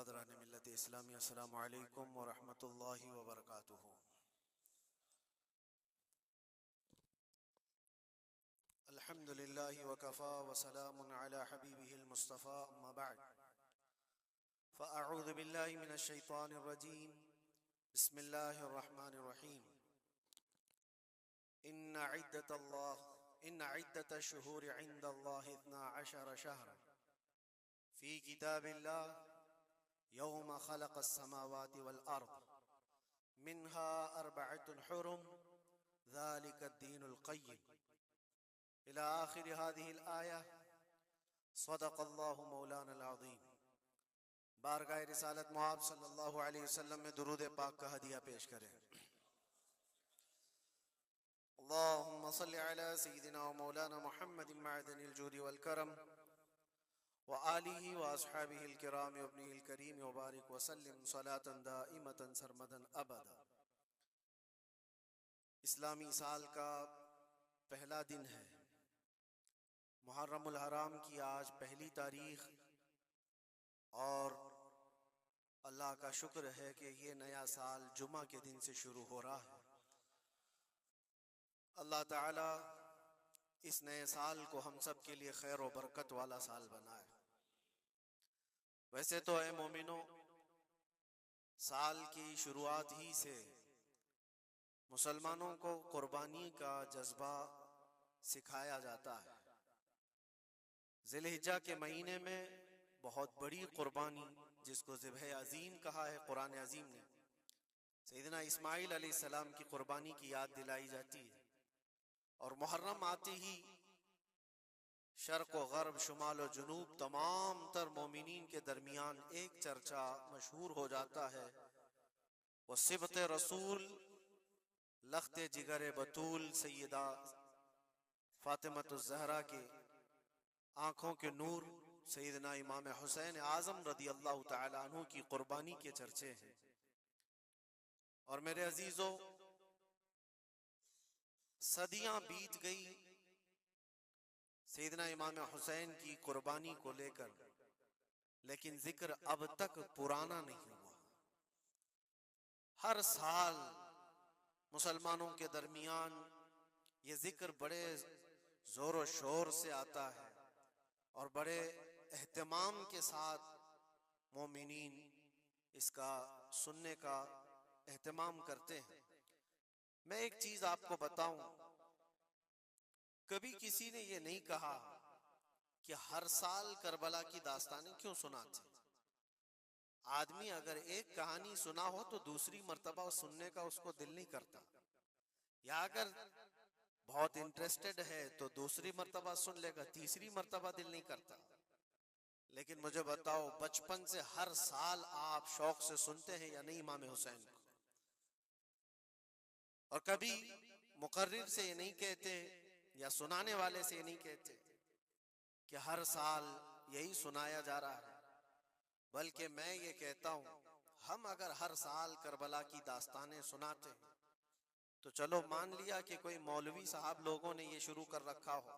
बरदरान मिल्लत इस्लामी अस्सलामु अलैकुम व रहमतुल्लाहि व बरकातुहू। अल्हम्दुलिल्लाहि व कफ़ा व सलामुन अला हबीबिहिल मुस्तफ़ा अम्मा बअद फ़अऊज़ु बिल्लाहि मिनश शैतानिर रजीम बिस्मिल्लाहिर रहमानिर रहीम। इन्न इद्दतश शुहूरि इंदल्लाहि इस्ना अशरा शहरन फ़ी किताबिल्लाह यौम खलक़स समावाति वल अर्द मिन्हा अर्बअतुन हुरुम ज़ालिकद्दीनुल क़य्यिम इला आखिर हाज़िहिल आया। सदक़ल्लाहु मौलानल अज़ीम। बारगाह रिसालत मुआब सल्लल्लाहु अलैहि वसल्लम में दुरूद पाक का हदिया पेश करें। अल्लाहुम्मा सल्लि अला सय्यिदिना व मौलाना मुहम्मदिन मअदनिल जूदि वल करम व आलिहि व अस्हाबिहिल किराम व इब्निहिल करीम व बारिक व सल्लिम सलातन दाइमतन सरमदन अबदा। इस्लामी साल का पहला दिन है। मुहर्रमुल हराम की आज पहली तारीख और अल्लाह का शुक्र है कि ये नया साल जुमा के दिन से शुरू हो रहा है। अल्लाह ताला इस नए साल को हम सब के लिए खैर और बरकत वाला साल बनाए। वैसे तो ए मोमिनो, साल की शुरुआत ही से मुसलमानों को कुर्बानी का जज्बा सिखाया जाता है। ज़िलहिज्जा के महीने में बहुत बड़ी कुर्बानी, जिसको ज़िब्ह अज़ीम कहा है कुरान अज़ीम ने, सैयदना इस्माइल अलैहिस्सलाम की कुर्बानी की याद दिलाई जाती है। और मुहर्रम आते ही शर्क़ व ग़र्ब, शुमाल व जुनूब, तमाम तर मोमिनीन के दरमियान एक चर्चा मशहूर हो जाता है। वो सिबत रसूल, लख्त जिगर बतूल सैयदा फ़ातिमतुज़ ज़हरा के आँखों के नूर सैयदना इमाम हुसैन आज़म रदियल्लाहु ताला अन्हु की कुर्बानी के चर्चे हैं। और मेरे अजीजों, सदियां बीत गई सैयदना इमाम हुसैन की कुर्बानी को लेकर, लेकिन जिक्र अब तक पुराना नहीं हुआ। हर साल मुसलमानों के दरमियान ये जिक्र बड़े जोर शोर से आता है और बड़े एहतमाम के साथ मोमिनीन इसका सुनने का एहतमाम करते हैं। मैं एक चीज आपको बताऊं, कभी किसी ने ये नहीं कहा कि हर साल करबला की दास्तानें क्यों सुनाते। आदमी अगर एक कहानी सुना हो तो दूसरी मर्तबा सुनने का उसको दिल नहीं करता, या अगर बहुत इंटरेस्टेड है तो दूसरी मर्तबा सुन लेगा, तीसरी मर्तबा दिल नहीं करता। लेकिन मुझे बताओ, बचपन से हर साल आप शौक से सुनते हैं या नहीं इमाम हुसैन को? और कभी मुकर्रिर से ये नहीं कहते या सुनाने वाले से ये नहीं कहते कि हर साल यही सुनाया जा रहा है, बल्कि मैं ये कहता हूं, हम अगर हर साल करबला की दास्तानें सुनाते हैं तो चलो मान लिया कि कोई मौलवी साहब लोगों ने ये शुरू कर रखा हो,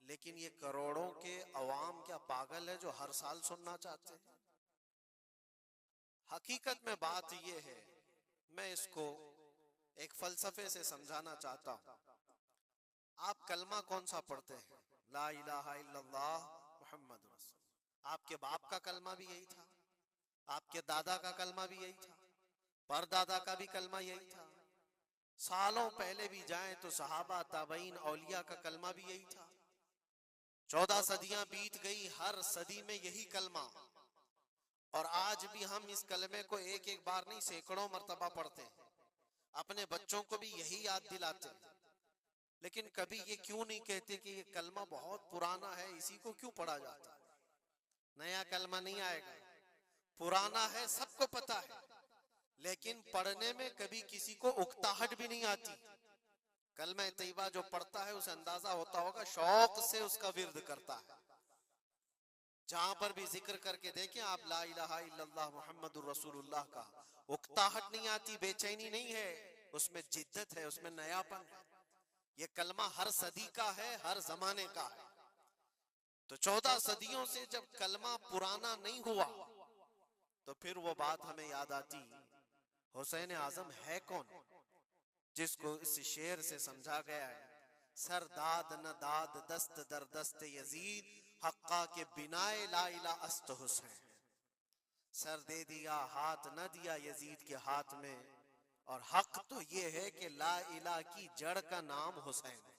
लेकिन ये करोड़ों के अवाम क्या पागल है जो हर साल सुनना चाहते हैं? हकीकत में बात ये है, मैं इसको एक फलसफे से समझाना चाहता हूं। आप कलमा कौन सा पढ़ते हैं? ला इलाहा इल्लल्लाह मुहम्मद रसूल। आपके बाप का कलमा भी यही था, आपके दादा का कलमा भी यही था, परदादा का भी कलमा यही था। सालों पहले भी जाएं तो सहाबा, ताबईन, औलिया का कलमा भी यही था। 14 सदियां बीत गई, हर सदी में यही कलमा। और आज भी हम इस कलमे को एक एक बार नहीं, सैकड़ों मर्तबा पढ़ते हैं। अपने बच्चों को भी यही याद दिलाते हैं। लेकिन कभी ये क्यों नहीं कहते कि ये कलमा बहुत पुराना है, इसी को क्यों पढ़ा जाता है? नया कलमा नहीं आएगा, पुराना है सबको पता है, लेकिन पढ़ने में कभी किसी को उकताहट भी नहीं आती। कलमा तैयबा जो पढ़ता है उसे अंदाजा होता होगा, शौक से उसका विर्द करता है। जहां पर भी जिक्र करके देखें आप ला इलाहा इल्लल्लाह मुहम्मदुर रसूलुल्लाह का, उकताहट नहीं आती, बेचैनी नहीं है, उसमें जिद्दत है, उसमें नयापन है। ये कलमा हर सदी का है, हर जमाने का है। तो 14 सदियों से जब कलमा पुराना नहीं हुआ फिर वो बात हमें याद आती, हुसैन आजम है कौन, जिसको इस शेर से समझा गया है, सर दाद न दाद दस्त दर दस्त यजीद, हक्का के बिनाए ला इला अस्त हुसैन। सर दे दिया हाथ न दिया यजीद के हाथ में, और हक तो ये है कि ला इला की जड़ का नाम हुसैन है।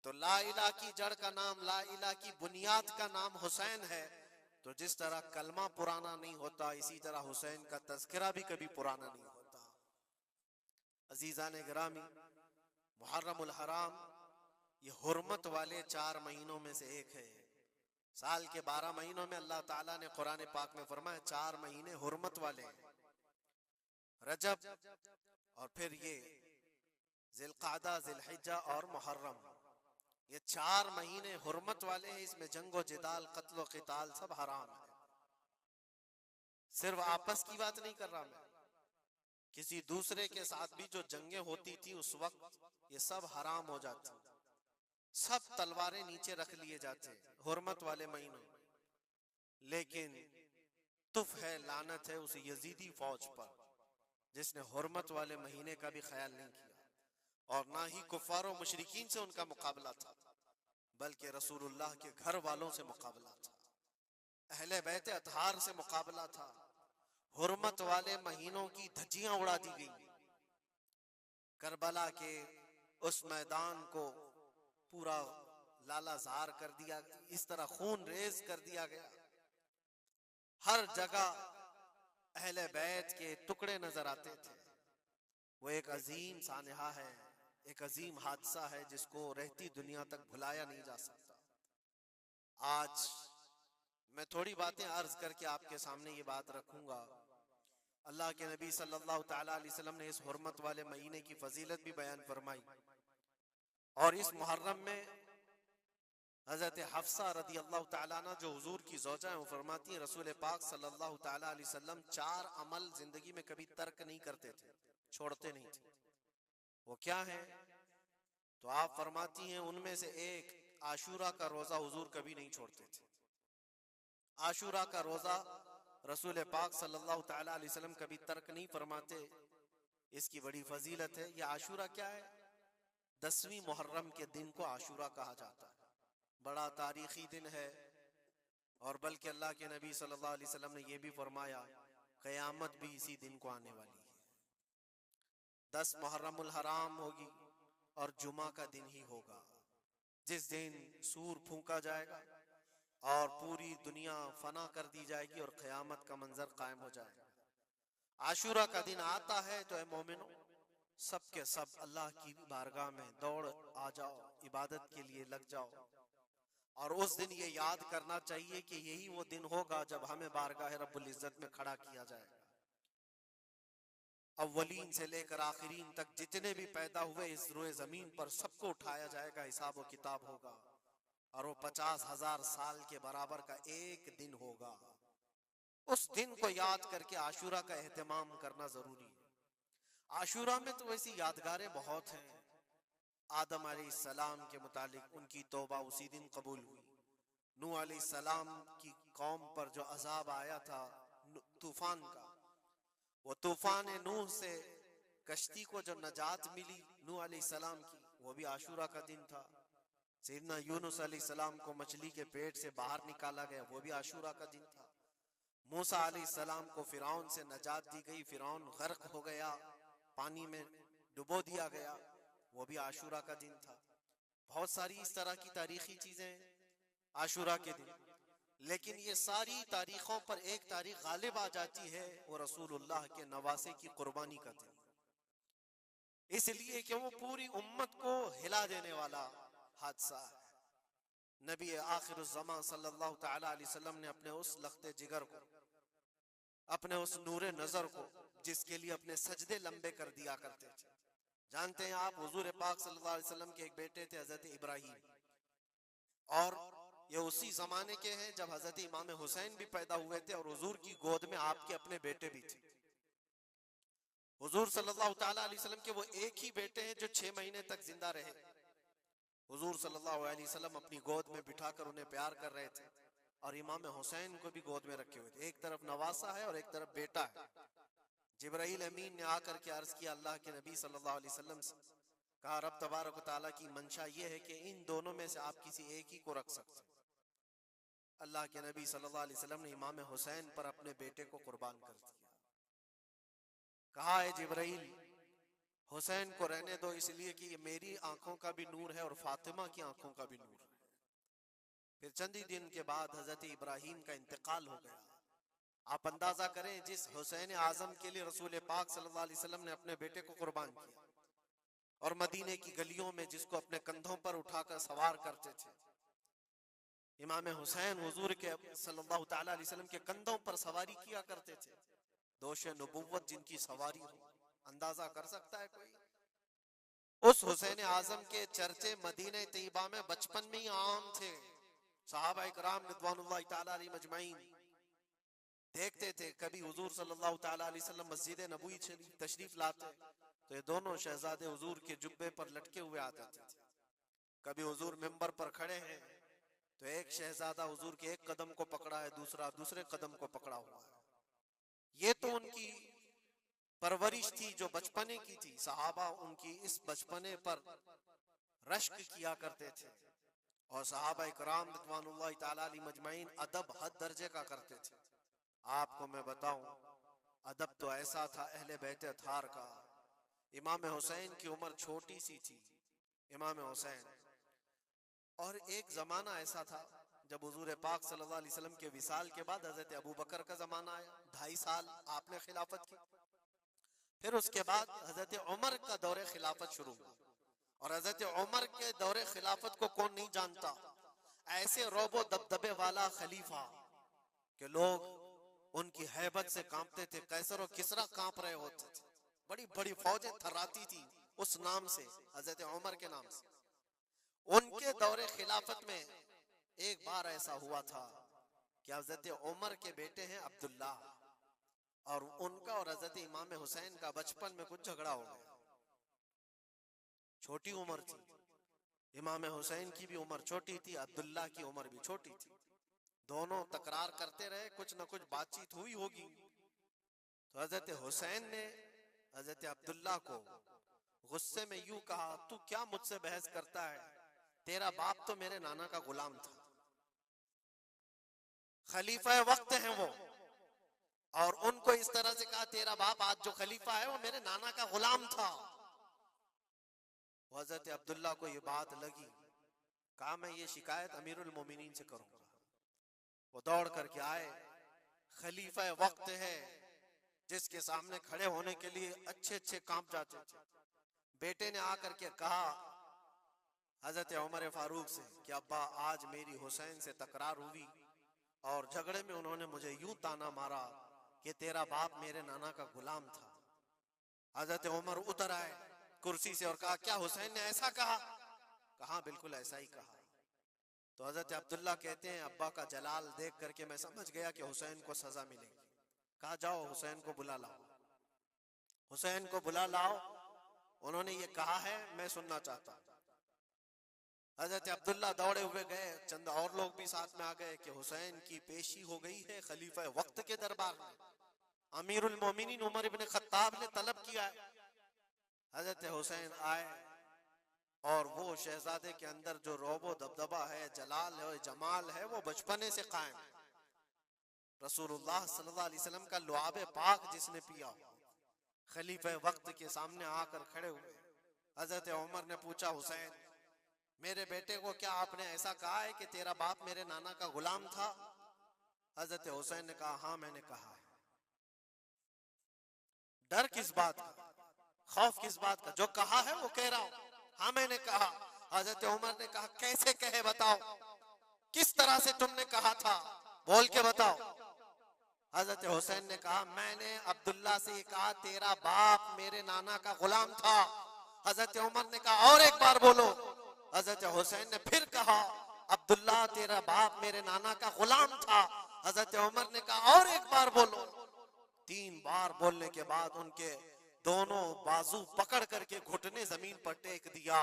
तो ला इला की जड़ का नाम, ला इला की बुनियाद का नाम हुसैन है। तो जिस तरह कलमा पुराना नहीं होता, इसी तरह हुसैन का तज़किरा भी कभी पुराना नहीं होता। अजीज़ान गिरामी, मुहर्रमुल हराम ये हुर्मत वाले 4 महीनों में से एक है। साल के 12 महीनों में अल्लाह ताला ने कुरान पाक में फरमाया 4 महीने हुर्मत वाले हैं, रजब और फिर ये जिलक़ादा, जिलहिज्जा और मुहर्रम, ये 4 महीने हुर्मत वाले हैं। इसमें जंगो जिदाल, कत्लो क़िताल सब हराम है। सिर्फ आपस की बात नहीं कर रहा मैं, किसी दूसरे के साथ भी जो जंगें होती थी उस वक्त ये सब हराम हो जाती, सब तलवारें नीचे रख लिए जाते हुर्मत वाले महीनों। लेकिन तुफ है, लानत है उस यजीदी फौज पर जिसने हुर्मत वाले महीने का भी ख्याल नहीं किया, और ना ही कुफार और मुशरिकीन से उनका मुकाबला था, बल्कि रसूलुल्लाह के घर वालों से मुकाबला था, अहले बैत अतहार से मुकाबला था। हुर्मत वाले महीनों की धज्जियां उड़ा दी गई, करबला के उस मैदान को पूरा लालाजार कर दिया, इस तरह खून रेज कर दिया गया। हर जगह अहले बैत के टुकड़े नजर आते थे। वो एक अजीम सानहा है, एक अजीम हादसा है जिसको रहती दुनिया तक भुलाया नहीं जा सकता। आज मैं थोड़ी बातें अर्ज करके आपके सामने ये बात रखूंगा। अल्लाह के नबी सल्लल्लाहु तआला अलैहि वसल्लम ने इस हुर्मत वाले महीने की फजीलत भी बयान फरमाई, और इस मुहर्रम में हजरत हफ्सा रदी अल्लाह तआला अन्हा जो हुजूर की ज़ौजा हैं, वो फरमाती हैं रसूल पाक सल्लल्लाहु तआला अलैहि वसल्लम 4 अमल जिंदगी में कभी तर्क नहीं करते थे, छोड़ते नहीं थे। वो क्या है? तो आप फरमाती हैं उनमें से एक आशूरा का रोजा हुजूर कभी नहीं छोड़ते थे। आशूरा का रोजा रसूल पाक सल्लल्लाहु तआला अलैहि वसल्लम कभी तर्क नहीं फरमाते। इसकी बड़ी फजीलत है। यह आशूरा क्या है? 10वीं मुहर्रम के दिन को आशूरा कहा जाता है। बड़ा तारीखी दिन है, और बल्कि अल्लाह के नबी सल्लल्लाहु अलैहि वसल्लम ने यह भी फरमाया क़यामत भी इसी दिन को आने वाली है। 10 मुहर्रमुल हराम होगी और जुमा का दिन ही होगा, जिस दिन सूर फूंका जाएगा और पूरी दुनिया फना कर दी जाएगी और क़यामत का मंजर कायम हो जाएगा। आशूरा का दिन आता है तो ऐ मोमिनो, सब के सब अल्लाह की बारगाह में दौड़ आ जाओ, इबादत के लिए लग जाओ। और उस दिन ये याद करना चाहिए कि यही वो दिन होगा जब हमें बारगाह रब्बुल इज्जत में खड़ा किया जाएगा। अव्वलीन से लेकर आखिरीन तक जितने भी पैदा हुए इस रोए जमीन पर सबको उठाया जाएगा, हिसाब व किताब होगा, और वो 50,000 साल के बराबर का एक दिन होगा। उस दिन को याद करके आशूरा का एहतमाम करना जरूरी है। आशूरा में तो वैसी यादगारें बहुत हैं। आदम अलैहिस्सलाम के मुतालिक उनकी तौबा उसी दिन कबूल हुई। नूह अलैहिस्सलाम की कौम पर जो अजाब आया था तूफान का, वो तूफान नूह से कश्ती को जो नजात मिली नूह अलैहिस्सलाम की, वो भी आशूरा का दिन था। सैयदना यूनुस अलैहिस्सलाम को मछली के पेट से बाहर निकाला गया, वो भी आशूरा का दिन था। मूसा अलैहिस्सलाम को फिरौन से नजात दी गई, फिरौन गर्क हो गया, पानी में डुबो दिया गया, वो भी आशूरा का दिन था। बहुत सारी इस तरह की तारीखी चीजें आशूरा के दिन। लेकिन ये सारी तारीखों पर एक तारीख गालिब आ जाती है, वो रसूलुल्लाह के नवासे की कुर्बानी का दिन, इसलिए कि वो पूरी उम्मत को हिला देने वाला हादसा है। नबी आखिरुज़्ज़मान सल्लल्लाहु तआला अलैहि वसल्लम ने अपने उस लख्ते जिगर को, अपने उस नूरे नजर को, जिसके लिए अपने सजदे लंबे कर दिया करते थे। जानते हैं आप, हुजूर पाक सल्लल्लाहु अलैहि वसल्लम के एक बेटे थे हजरत इब्राहिम, और ये उसी जमाने के हैं जब हजरत इमाम हुसैन भी पैदा हुए थे, और हुजूर की गोद में आपके अपने बेटे भी थे। हुजूर सल्लल्लाहु तआला अलैहि वसल्लम के वो एक ही बेटे हैं जो 6 महीने तक जिंदा रहे। हुजूर सल्लल्लाहु अलैहि वसल्लम अपनी गोद में बिठाकर उन्हें प्यार कर रहे थे। और इमाम हुसैन को भी गोद में रखे हुए थे। एक तरफ नवासा है और एक तरफ बेटा है। जिब्राइल अमीन ने आकर के अर्ज किया अल्लाह के नबी सल्लल्लाहु अलैहि वसल्लम से, कहा रब तबारक व तआला की मंशा ये है कि इन दोनों में से आप किसी एक ही को रख सकते। अल्लाह के नबी सल्लल्लाहु अलैहि वसल्लम ने इमाम हुसैन पर अपने बेटे को कुर्बान कर दिया। कहा है जिब्राइल हुसैन को रहने दो, इसलिए कि ये मेरी आंखों का भी नूर है और फातिमा की आंखों का भी नूर है। फिर चंद ही दिन के बाद हजरत इब्राहिम का इंतकाल हो गया। आप अंदाजा करें, जिस हुसैन आजम के लिए रसूल पाक सल्लल्लाहु अलैहि वसल्लम ने अपने बेटे को कुर्बान किया और मदीने की गलियों में जिसको अपने कंधों पर उठाकर सवार करते थे, इमाम हुसैन हुजूर के सल्लल्लाहु ताला अलैहि वसल्लम के कंधों पर सवारी किया करते थे। दोषे नबुव्वत जिनकी सवारी हो, अंदाजा कर सकता है कोई? उस हुसैन आजम के चर्चे मदीने तैयबा में बचपन में ही आम थे। सहाबा इकराम रिज़वानुल्लाहि ताला अलैहिम अजमईन देखते थे, कभी हुजूर सल्लल्लाहु ताला अलैहि वसल्लम मस्जिद नबवी तशरीफ लाते तो ये दोनों शहजादे हुजूर के जुब्बे पर लटके हुए आते थे। कभी हुजूर मिंबर पर खड़े हैं तो एक शहजादा हुजूर के एक कदम को पकड़ा है, दूसरा दूसरे कदम को पकड़ा हुआ है। ये तो उनकी परवरिश थी जो बचपने की थी। सहाबा उनकी इस बचपने पर रश्क किया करते थे और सहाबा इकराम रिज़वानुल्लाहि ताला अलैहिम अजमईन अदब हद दर्जे का करते थे। आपको मैं बताऊं, अदब तो ऐसा था अहले बैत अतहार का। इमाम हुसैन की उम्र छोटी सी थी, इमाम हुसैन, और एक जमाना ऐसा था जब हुजूर पाक सल्लल्लाहु अलैहि वसल्लम के विसाल के बाद हजरत अबू बकर का जमाना आया। 2.5 साल आपने खिलाफत की। फिर उसके बाद हजरत उमर का दौरे खिलाफत शुरू हुआ और हजरत उमर के दौरे खिलाफत को कौन नहीं जानता। ऐसे रोबो दबदबे वाला खलीफा के लोग उनकी हैबत से कांपते थे। कैसर और किसरा कांप रहे होते थे। बड़ी बड़ी फौजें थर्राती थी उस नाम से, हजरत उमर के नाम से। उनके दौरे खिलाफत में एक बार ऐसा हुआ था कि हजरत उमर के बेटे हैं अब्दुल्ला, और उनका और हजरत इमाम हुसैन का बचपन में कुछ झगड़ा हो गया। छोटी उम्र थी, इमाम हुसैन की भी उम्र छोटी थी, अब्दुल्ला की उम्र भी छोटी थी। दोनों तकरार करते रहे, कुछ न कुछ बातचीत हुई होगी। तो हजरत हुसैन ने हजरत अब्दुल्ला को गुस्से में यूं कहा, तू क्या मुझसे बहस करता है? तेरा बाप तो मेरे नाना का गुलाम था, खलीफा वक्त हैं वो, और उनको इस तरह से कहा तेरा बाप आज जो खलीफा है वो मेरे नाना का गुलाम था। हजरत अब्दुल्ला को ये बात लगी, कहा मैं ये शिकायत अमीरुल मोमिनीन से करूंगा। वो दौड़ करके आए, खलीफा वक्त है जिसके सामने खड़े होने के लिए अच्छे अच्छे कांप जाते थे। बेटे ने आकर के कहा हजरत उमर फारूक से कि अब्बा आज मेरी हुसैन से तकरार हुई और झगड़े में उन्होंने मुझे यूं ताना मारा कि तेरा बाप मेरे नाना का गुलाम था। हजरत उमर उतर आए कुर्सी से और कहा क्या हुसैन ने ऐसा कहा? कहा बिल्कुल ऐसा ही कहा। तो हजरत अब्दुल्ला कहते हैं अब्बा का जलाल देख करके मैं समझ गया कि हुसैन को सजा मिलेगी। कहा जाओ हुसैन को बुला लाओ, हुसैन को बुला लाओ, उन्होंने ये कहा है मैं सुनना चाहता हूं। हजरत अब्दुल्ला दौड़े हुए गए, चंद और लोग भी साथ में आ गए कि हुसैन की पेशी हो गई है खलीफा वक्त के दरबार में। अमीरुल मोमिनीन उमर इब्न खत्ताब ने तलब किया है। हजरत हुसैन आए और वो शहजादे के अंदर जो रोबो दबदबा है, जलाल है, जमाल है, वो बचपने से कायम। रसूलुल्लाह सल्लल्लाहु अलैहि वसल्लम का लुआबे पाक जिसने पिया, खलीफा वक्त के सामने आकर खड़े हुए। हजरत उमर ने पूछा हुसैन मेरे बेटे को क्या आपने ऐसा कहा है कि तेरा बाप मेरे नाना का गुलाम था? हजरत हुसैन ने कहा हाँ मैंने कहा है। डर किस बात का, खौफ किस बात का? जो कहा है वो कह रहा हूं, हाँ मैंने कहा। हजरत उमर ने कहा कैसे कहे बताओ, किस तरह से तुमने कहा था, बोल के बताओ। हजरत हुसैन ने कहा मैंने अब्दुल्ला से ये कहा तेरा बाप मेरे नाना का गुलाम था। हजरत उमर ने कहा और एक बार बोलो। हजरत हुसैन ने फिर कहा अब्दुल्ला तेरा बाप मेरे नाना का गुलाम था। हजरत उमर ने कहा और एक बार बोलो। 3 बार बोलने के बाद उनके दोनों बाजू पकड़ करके घुटने जमीन पर टेक दिया।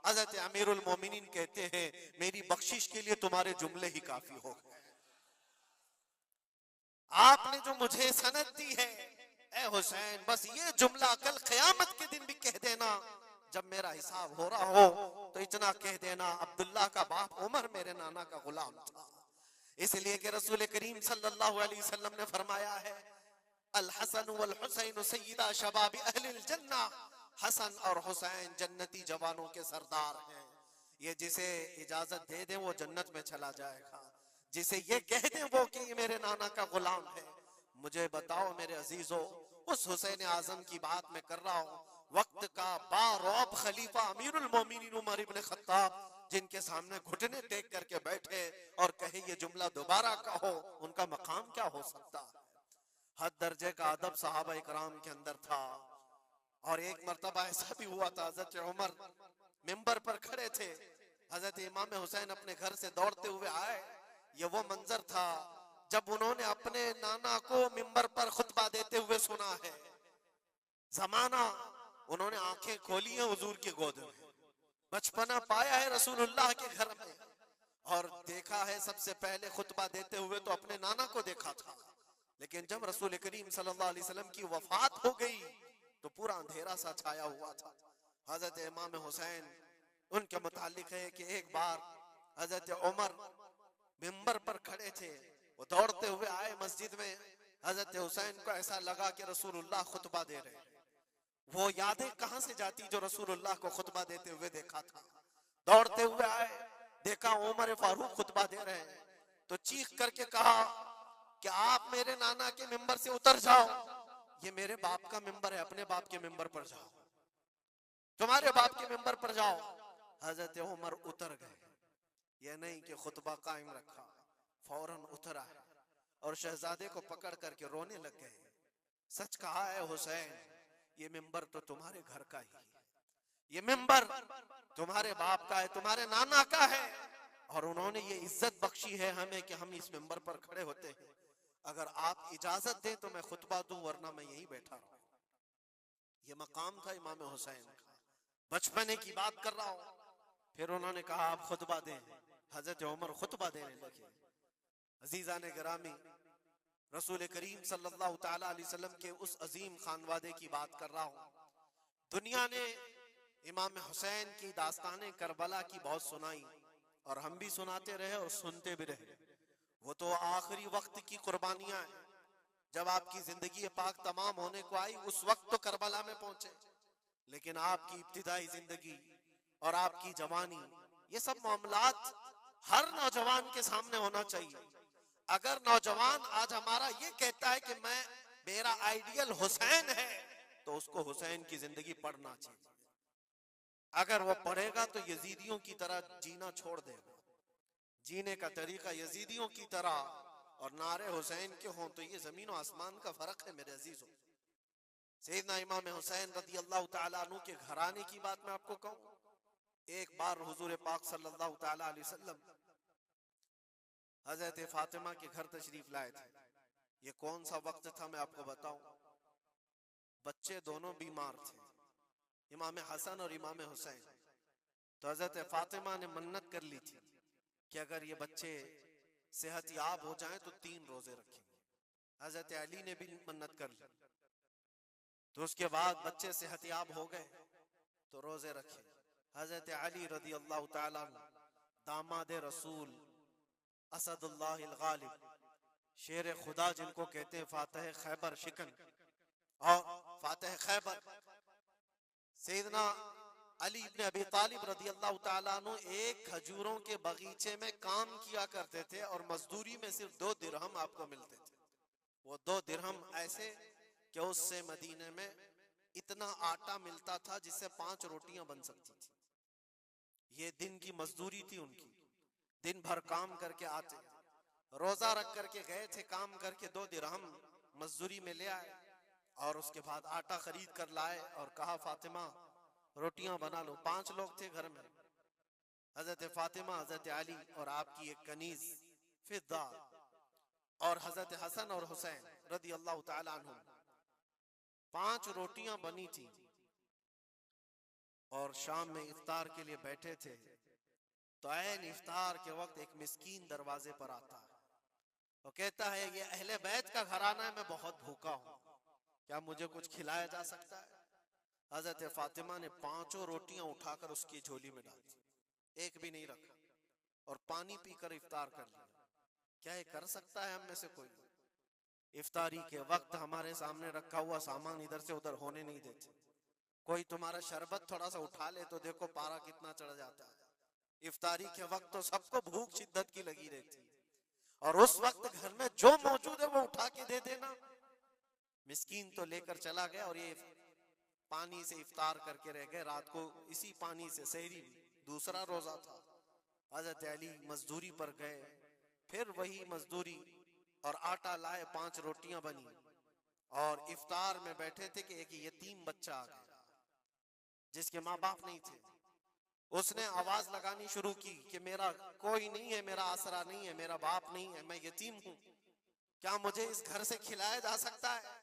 हजरत अमीरुल मोमिनीन कहते हैं मेरी बख्शिश के लिए तुम्हारे जुमले ही काफी हो गए। आपने जो मुझे सनद दी है, ए हुसैन, बस ये जुमला कल क़यामत के दिन भी कह देना, जब मेरा हिसाब हो रहा हो तो इतना कह देना, अब्दुल्ला का बाप उमर मेरे नाना का गुलाम था। इसलिए कि रसूल करीम सल्लल्लाहु अलैहि वसल्लम ने फरमाया है, अल हसन वल हुसैन सय्यदा शबाब अहलिल जन्ना, हसन और हुसैन जन्नती जवानों के सरदार हैं। ये जिसे इजाजत दे दे वो जन्नत में चला जाएगा, जिसे ये कह दे वो कि ये मेरे नाना का गुलाम है। मुझे बताओ मेरे अजीजों, उस हुसैन आजम की बात मैं कर रहा हूँ, वक्त का बारौब खलीफा अमीरुल मोमिनीन उमर इब्न खत्ताब, जिनके सामने घुटने टेक करके बैठे और कहे ये जुमला दोबारा कहो, उनका मकाम क्या हो सकता है। हद दर्जे का अदब सहाबा इकराम के अंदर था। और एक मर्तबा ऐसा भी हुआ था, हजरत उमर मिंबर पर खड़े थे, हजरत इमाम हुसैन अपने घर से दौड़ते हुए आए। ये वो मंजर था जब उन्होंने अपने नाना को मिंबर पर खुतबा देते हुए सुना है। जमाना उन्होंने आंखें खोली हैं हुजूर की गोद में, बचपना पाया है रसूलुल्लाह के घर में, और देखा है सबसे पहले खुतबा देते हुए तो अपने नाना को देखा था। लेकिन जब रसूल करीम सल्लल्लाहु अलैहि वसल्लम की वफात हो गई तो पूरा अंधेरा सा छाया हुआ था। हजरत इमाम हुसैन, उनके मुतालिक है कि एक बार हजरत उमर मिंबर पर खड़े थे, वो दौड़ते हुए आए मस्जिद में। हजरत हुसैन को ऐसा लगा कि रसूलुल्लाह खुतबा दे रहे हैं। वो यादें कहां से जाती जो रसूलुल्लाह को खुतबा देते हुए देखा था। दौड़ते हुए आए, देखा उमर फारूक खुतबा दे रहे हैं, तो चीख करके कहा कि आप मेरे नाना के मिंबर से उतर जाओ, ये मेरे बाप का मिंबर है, अपने बाप के मिंबर पर जाओ, तुम्हारे बाप के मिंबर पर जाओ। हजरत उमर उतर गए, ये नहीं कि खुतबा कायम रखा, फौरन उतर आए और शहजादे को पकड़ करके रोने लग गए। सच कहा है हुसैन, ये मिंबर तो तुम्हारे घर का ही है, ये मिंबर तुम्हारे बाप का है, तुम्हारे नाना का है, और उन्होंने ये इज्जत बख्शी है हमें कि हम इस मिंबर पर खड़े होते हैं। अगर आप इजाजत दें तो मैं खुतबा दूं, वरना मैं यहीं बैठा रहूं। ये मकाम था इमाम हुसैन का, बचपने की बात कर रहा हूं। फिर उन्होंने कहा आप खुतबा दें। हजरत उमर खुतबा देने लगे। अजीजा ने गिरामी, रसूल करीम सल्लल्लाहु ताला अलैहि वसल्लम के उस अजीम खानवादे की बात कर रहा हूं। दुनिया ने इमाम हुसैन की दास्ताने करबला की बहुत सुनाई, और हम भी सुनाते रहे और सुनते भी रहे। वो तो आखिरी वक्त की कुर्बानियां हैं। जब आपकी जिंदगी पाक तमाम होने को आई, उस वक्त तो करबला में पहुंचे, लेकिन आपकी इब्तिदाई जिंदगी और आपकी जवानी, ये सब मामलात हर नौजवान के सामने होना चाहिए। अगर नौजवान आज हमारा ये कहता है कि मैं, मेरा आइडियल हुसैन है, तो उसको हुसैन की जिंदगी पढ़ना चाहिए। अगर वो पढ़ेगा तो यजीदियों की तरह जीना छोड़ देगा, जीने का तरीका यजीदियों की तरह, और नारे हुसैन के हों तो ये जमीन और आसमान का फर्क है मेरे अजीजों। सैयदना इमाम हुसैन रज़ी अल्लाह ताला अन्हु के घराने की बात मैं आपको कहूं। एक बार हुजूर पाक सल्लल्लाहु ताला अलैहि वसल्लम हजरत फातिमा के घर तशरीफ लाए थे। ये कौन सा वक्त था मैं आपको बताऊं। बच्चे दोनों बीमार थे, इमाम हसन और इमाम हुसैन। तो हजरत फातिमा ने मन्नत कर ली थी कि अगर ये बच्चे सेहतयाब हो जाएं तो 3 रोजे रखेंगे। हजरत अली ने भी मन्नत कर ली। तो उसके बाद बच्चे सेहतयाब हो गए तो रोजे रखे। हजरत अली रदी अल्लाह ताला दामाद रसूल, असदुल्लाह गालिब, शेर खुदा जिनको कहते हैं, फातह खैबर शिकन और फातह खैबर, सैयदना अली इब्न अबी तालिब रदी अल्लाह ताला अन्हु एक खजूरों के बगीचे में काम किया करते थे, और मजदूरी में सिर्फ 2 दिरहम आपको मिलते थे। वो 2 दिरहम ऐसे कि उससे मदीने में इतना आटा मिलता था जिससे 5 रोटियां बन सकती थी। ये दिन की मजदूरी थी उनकी। दिन भर काम करके आते, रोजा रख करके गए थे, काम करके 2 दिरहम मजदूरी में ले आए, और उसके बाद आटा खरीद कर लाए और कहा फातिमा रोटियां बना लो। 5 लोग थे घर में, हजरत फातिमा, हजरत अली और आपकी एक कनीज फिदा, और हजरत हसन और हुसैन रदी अल्लाह ताला अन्हुम। 5 रोटियां बनी थी, और शाम में इफ्तार के लिए बैठे थे। तो ऐन इफ्तार के वक्त एक मिस्कीन दरवाजे पर आता है और कहता है ये अहले बैत का घराना है, मैं बहुत भूखा हूं, क्या मुझे कुछ खिलाया जा सकता है? हजरत फातिमा ने 5 रोटियां उठाकर उसकी झोली में डाल दी, एक भी नहीं रखा, और पानी पीकर इफ्तार कर लिया। क्या ये कर सकता है हम में से कोई? इफ्तारी के वक्त हमारे सामने रखा हुआ सामान इधर से उधर होने नहीं देते। कोई तुम्हारा शरबत थोड़ा सा उठा ले तो देखो पारा कितना चढ़ जाता है। इफ्तारी के वक्त तो सबको भूख शिद्दत की लगी रहती है, और उस वक्त घर में जो मौजूद है वो उठा के दे देना। मिस्कीन तो लेकर चला गया और ये पानी से इफ्तार करके रह गए। रात को इसी पानी से सहरी, दूसरा रोजा था। हजरत अली मजदूरी पर गए, फिर वही मजदूरी, और आटा लाए, 5 रोटियां बनी, और इफ्तार में बैठे थे कि एक यतीम बच्चा आ गया जिसके माँ बाप नहीं थे। उसने आवाज लगानी शुरू की कि मेरा कोई नहीं है, मेरा आसरा नहीं है, मेरा बाप नहीं है, मैं यतीम हूं, क्या मुझे इस घर से खिलाया जा सकता है?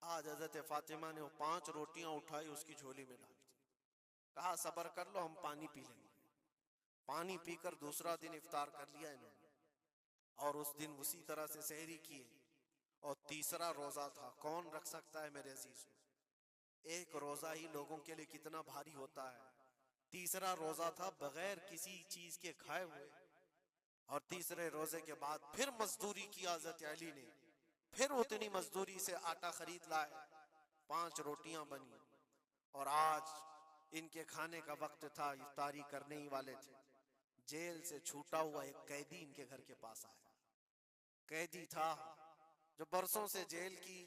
आज हजरत फातिमा ने वो 5 रोटियां उठाई, उसकी झोली में डाल दी, कहा सब्र कर लो, हम पानी पी लेंगे। पानी पीकर दूसरा दिन इफ्तार कर लिया इन्होंने, और उस दिन उसी तरह से सहरी किए, और तीसरा रोजा था। कौन रख सकता है मेरे अजीज? एक रोजा ही लोगों के लिए कितना भारी होता है। तीसरा रोजा था बगैर किसी चीज के खाए हुए, और तीसरे रोजे के बाद फिर मजदूरी की हजरत अली ने, फिर उतनी मजदूरी से आटा खरीद लाए, 5 रोटियां बनी, और आज इनके खाने का वक्त था, इफ्तारी करने ही वाले थे। जेल से छूटा हुआ एक कैदी इनके घर के पास आया। कैदी था जो बरसों से जेल की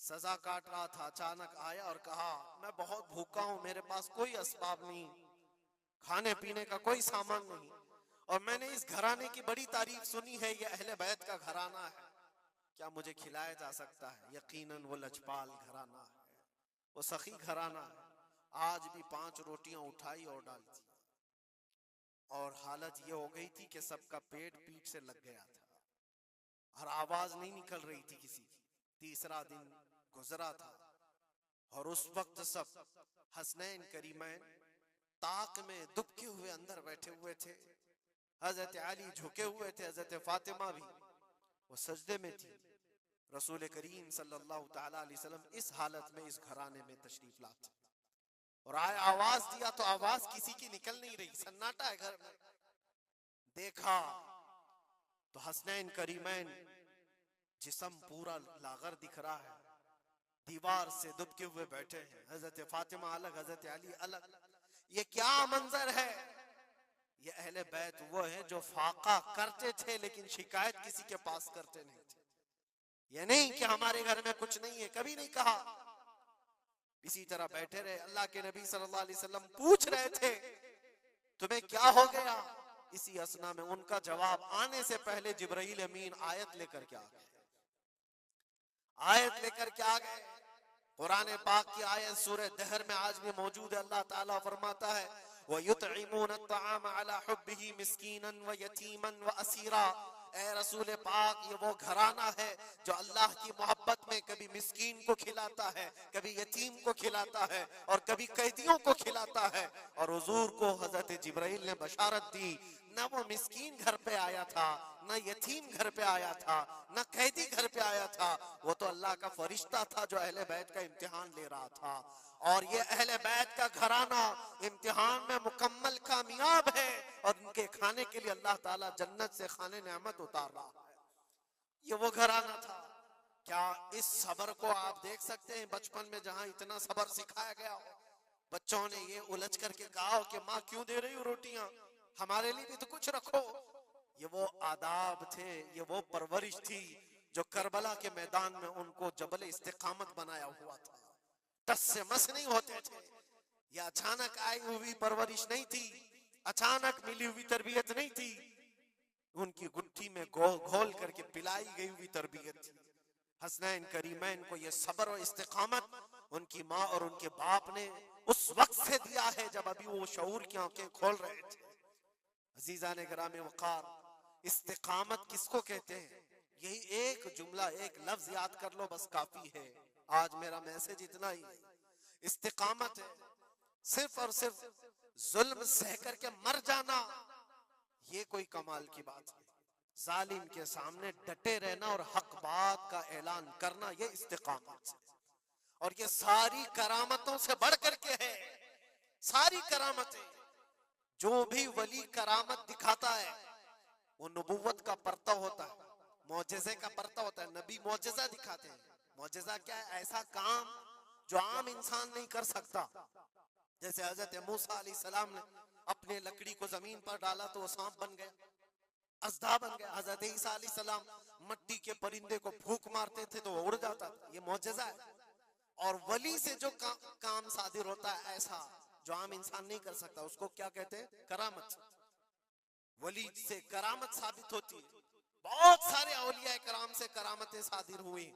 सजा काट रहा था। अचानक आया और कहा मैं बहुत भूखा हूं, मेरे पास कोई असबाब नहीं, खाने पीने का कोई सामान नहीं, और मैंने इस घराने की बड़ी तारीफ सुनी है, ये अहले बैत का घराना है, क्या मुझे खिलाया जा सकता है? यकीनन वो लजपाल घराना है, वो सखी घराना है। आज भी 5 रोटियां उठाई और डाल दी, और हालत ये हो गई थी कि सबका पेट पीठ से लग गया था, और आवाज नहीं निकल रही थी किसी की। तीसरा दिन गुजरा था, और उस वक्त सब हसनैन करीमैन ताक में दुबके हुए अंदर बैठे हुए थे। हजरत अली झुके हुए थे, हजरत फातिमा भी वो सजदे में थी। रसूल करीम सल्लल्लाहु तआला अलैहि वसल्लम इस हालत में इस घराने में तशरीफ लाते, और आए आवाज दिया तो आवाज किसी की निकल नहीं रही, सन्नाटा है घर में। देखा तो हसनैन करीमैन, जिस्म पूरा लागर दिख रहा है, दीवार से दुबके हुए बैठे हैं। हजरत फातिमा अलग, हजरत अली अलग। ये क्या मंजर है? ये अहले बैत वो है जो फाका करते थे लेकिन शिकायत किसी के पास करते नहीं थे। ये नहीं कि हमारे घर में कुछ नहीं है, कभी नहीं कहा। इसी तरह बैठे रहे। अल्लाह के नबी सल्लल्लाहु अलैहि वसल्लम पूछ रहे थे तुम्हें क्या हो गया? इसी असना में उनका जवाब आने से पहले जिब्राइल अमीन आयत लेकर के आ गए। आयत लेकर के आ गए, कुरान पाक की आयत सूरह दहर में आज भी मौजूद है। अल्लाह ताला फरमाता है वयुतइमून अत्तआम अला हुब्बिही मिस्कीनन व यतीमन व असीरा। ए रसूल पाक, ये वो घराना है जो अल्लाह की मोहब्बत में कभी मिस्कीन को खिलाता है, कभी यतीम को खिलाता है, और कभी कैदियों को खिलाता है। और हुजूर को हजरत जिब्राइल ने बशारत दी, न वो मिस्कीन घर पे आया था, न यतीम घर पे आया था, न कैदी घर पे आया था, वो तो अल्लाह का फरिश्ता था जो अहले बैत का इम्तिहान ले रहा था। और ये अहले बैत का घराना इम्तिहान में मुकम्मल कामयाब है, और इनके खाने के लिए अल्लाह ताला जन्नत से खाने नेमत उतार रहा है। ये वो घराना था। क्या इस सबर को आप देख सकते हैं? बचपन में जहां इतना सबर सिखाया गया हो, बच्चों ने ये उलझ करके कहा हो कि माँ क्यों दे रही हो रोटियां, हमारे लिए भी तो कुछ रखो। ये वो आदाब थे, ये वो परवरिश थी जो करबला के मैदान में उनको जबल इस्तिकामत बनाया हुआ था। टस से मस नहीं होते थे। ये अचानक आई हुई परवरिश नहीं थी, अचानक मिली हुई तरबियत नहीं थी, उनकी गुट्ठी में घोल करके पिलाई गई हुई तरबियत थी। हसनैन करीमैन को ये सब्र और इस्तिकामत उनकी माँ और उनके बाप ने उस वक्त से दिया है जब अभी वो शऊर की आंखें खोल रहे थे। अजीजान गिरामी वक़ार, इस्तिकामत किसको कहते हैं? यही एक जुमला, एक लफ्ज याद कर लो, बस काफी है। आज मेरा मैसेज इतना ही है। इस्तिकामत है सिर्फ और सिर्फ जुल्म सह करके मर जाना, ये कोई कमाल की बात है। जालिम के सामने डटे रहना और हक बात का ऐलान करना, ये इस्तिकामत है। और ये सारी करामतों से बढ़ करके है। सारी करामतें, जो भी वली करामत दिखाता है वो नबूवत का पर्ता होता है, मौजज़े का पर्ता होता है। नबी मौजज़ा दिखाते हैं। मौजज़ा क्या है? ऐसा काम जो आम इंसान नहीं कर सकता। जैसे हजरत मूसा अलैहिस्सलाम ने अपने लकड़ी को जमीन पर डाला तो वो सांप बन गया, अज़दा बन गया। हजरत ईसा अलैहिस्सलाम मट्टी के परिंदे को फूंक मारते थे तो वो उड़ जाता था। ये मौजज़ा है। और वली से जो काम सादिर होता है ऐसा जो आम इंसान नहीं कर सकता, उसको क्या कहते हैं? करामत। वली से करामत साबित होती है। बहुत सारे औलिया कराम से करामतें सादिर हुई।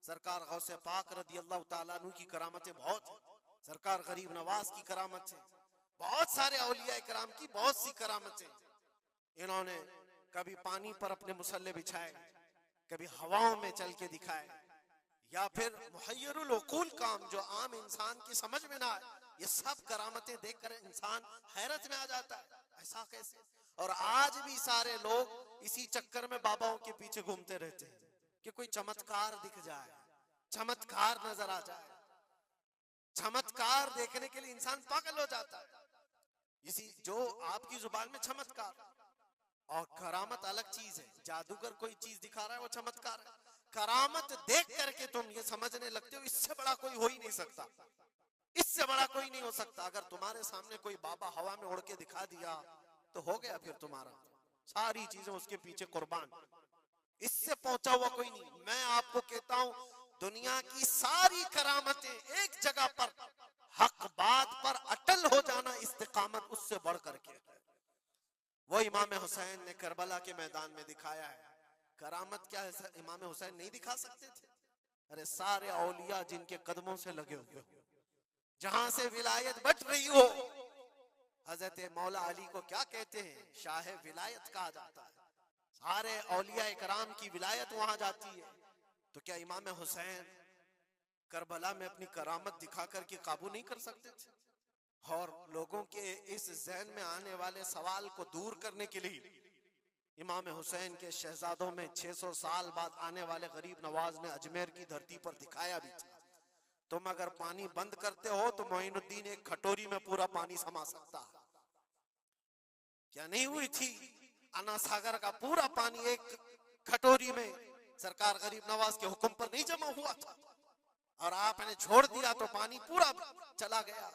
सरकार गौसे पाक रदी अल्लाह ताला अन्हु की करामतें बहुत है। सरकार गरीब नवाज की करामत है। बहुत सारे औलिया कराम की बहुत सी करामतें। इन्होंने कभी पानी पर अपने मुसल्ले बिछाए, कभी हवाओं में चल के दिखाए, या फिर मुहय्यरुल उकूल काम जो आम इंसान की समझ में ना आए, ये सब करामतें देखकर इंसान हैरत में आ जाता है, ऐसा कैसे? और आज भी सारे लोग इसी चक्कर में बाबाओं के पीछे घूमते रहते हैं कि कोई चमत्कार दिख जाए, चमत्कार नजर आ जाए। चमत्कार देखने के लिए इंसान पागल हो जाता है। इसी जो आपकी जुबान में चमत्कार और करामत अलग चीज है। जादूगर कोई चीज दिखा रहा है वो चमत्कार है। करामत देख करके तुम ये समझने लगते हो इससे बड़ा कोई हो ही नहीं सकता, इससे बड़ा कोई नहीं हो सकता। अगर तुम्हारे सामने कोई बाबा हवा में उड़ के दिखा दिया तो हो गया फिर तुम्हारा, सारी चीजें उसके पीछे कुर्बान। इससे पहुंचा हुआ कोई नहीं। मैं आपको कहता हूं दुनिया की सारी करामतें एक जगह पर हक बात पर अटल हो जाना, इस्तिकामत उससे बढ़ करके। वो इमाम हुसैन ने करबला के मैदान में दिखाया है। करामत क्या है? इमाम हुसैन नहीं दिखा सकते थे? अरे सारे औलिया जिनके कदमों से लगे हुए हो, जहां से विलायत बट रही हो, हजरत मौला अली को क्या कहते हैं? शाह विलायत कहा जाता है। सारे औलिया इकराम की विलायत वहां जाती है। तो क्या इमाम हुसैन करबला में अपनी करामत दिखा करके काबू नहीं कर सकते थे? और लोगों के इस जहन में आने वाले सवाल को दूर करने के लिए इमाम हुसैन के शहजादों में 600 साल बाद आने वाले गरीब नवाज ने अजमेर की धरती पर दिखाया भी था। तुम अगर पानी बंद करते हो तो मोइनुद्दीन एक खटोरी में पूरा पानी समा सकता है। क्या नहीं हुई थी? अन्ना सागर का पूरा पानी एक खटोरी में सरकार गरीब नवाज के हुक्म पर नहीं जमा हुआ था, और आपने छोड़ दिया तो पानी पूरा चला गया।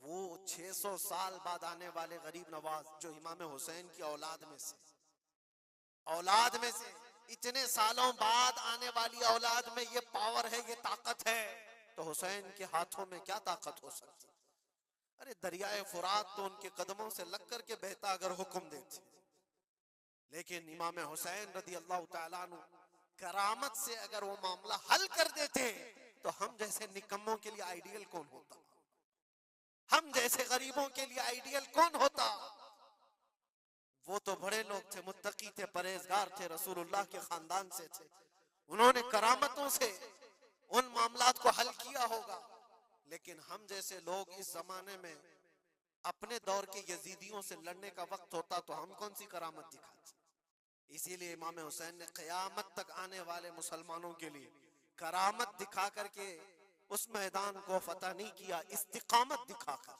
वो 600 साल बाद आने वाले गरीब नवाज जो इमाम हुसैन की औलाद में से इतने सालों बाद आने वाली औलाद में ये पावर है, ये ताकत है, तो हुसैन के हाथों में क्या ताकत हो सकती? अरे दरियाए फुरात तो उनके कदमों से लग करके बहता अगर हुक्म देते। लेकिन इमाम हुसैन रदी अल्लाह ताला अन्हु करामत से अगर वो मामला हल कर देते तो हम जैसे निकम्मों के लिए आइडियल कौन होता? हम जैसे गरीबों के लिए आइडियल कौन होता? वो तो बड़े लोग थे, मुत्तकी थे, परहेजगार थे, रसूलुल्लाह के खानदान से थे। उन्होंने करामतों से उन मामलात को हल किया होगा। लेकिन हम जैसे लोग इस जमाने में अपने दौर के यजीदियों से लड़ने का वक्त होता तो हम कौन सी करामत दिखाते? इसीलिए इमाम हुसैन ने क़यामत तक आने वाले मुसलमानों के लिए करामत दिखा करके उस मैदान को फतह नहीं किया, इस्तिकामत दिखा कर।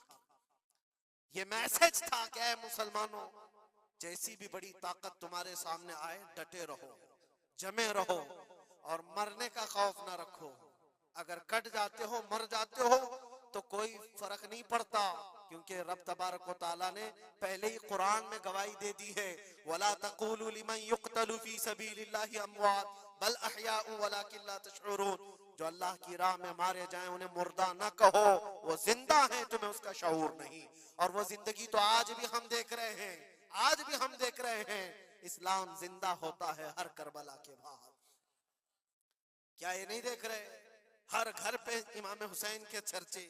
ये मैसेज था कि ऐ मुसलमानों, जैसी भी बड़ी ताकत तुम्हारे सामने आए डटे रहो, जमे रहो और मरने का खौफ ना रखो। अगर कट जाते हो, मर जाते हो तो कोई फर्क नहीं पड़ता, क्योंकि रब तबारक व तआला ने पहले ही कुरान में गवाही दे दी है, वला तक़ूलू लिमन युक़तलु फी सबीलिल्लाहि अमवात बल अहयाउ वलाकिन ला तशऊरून। जो अल्लाह की राह में मारे जाएं उन्हें मुर्दा न कहो, वो जिंदा हैं, तुम्हें उसका शऊर नहीं। और वो जिंदगी तो आज भी हम देख रहे हैं, आज भी हम देख रहे हैं। इस्लाम जिंदा होता है हर करबला के बाद। क्या ये नहीं देख रहे? हर घर पे इमाम हुसैन के चर्चे।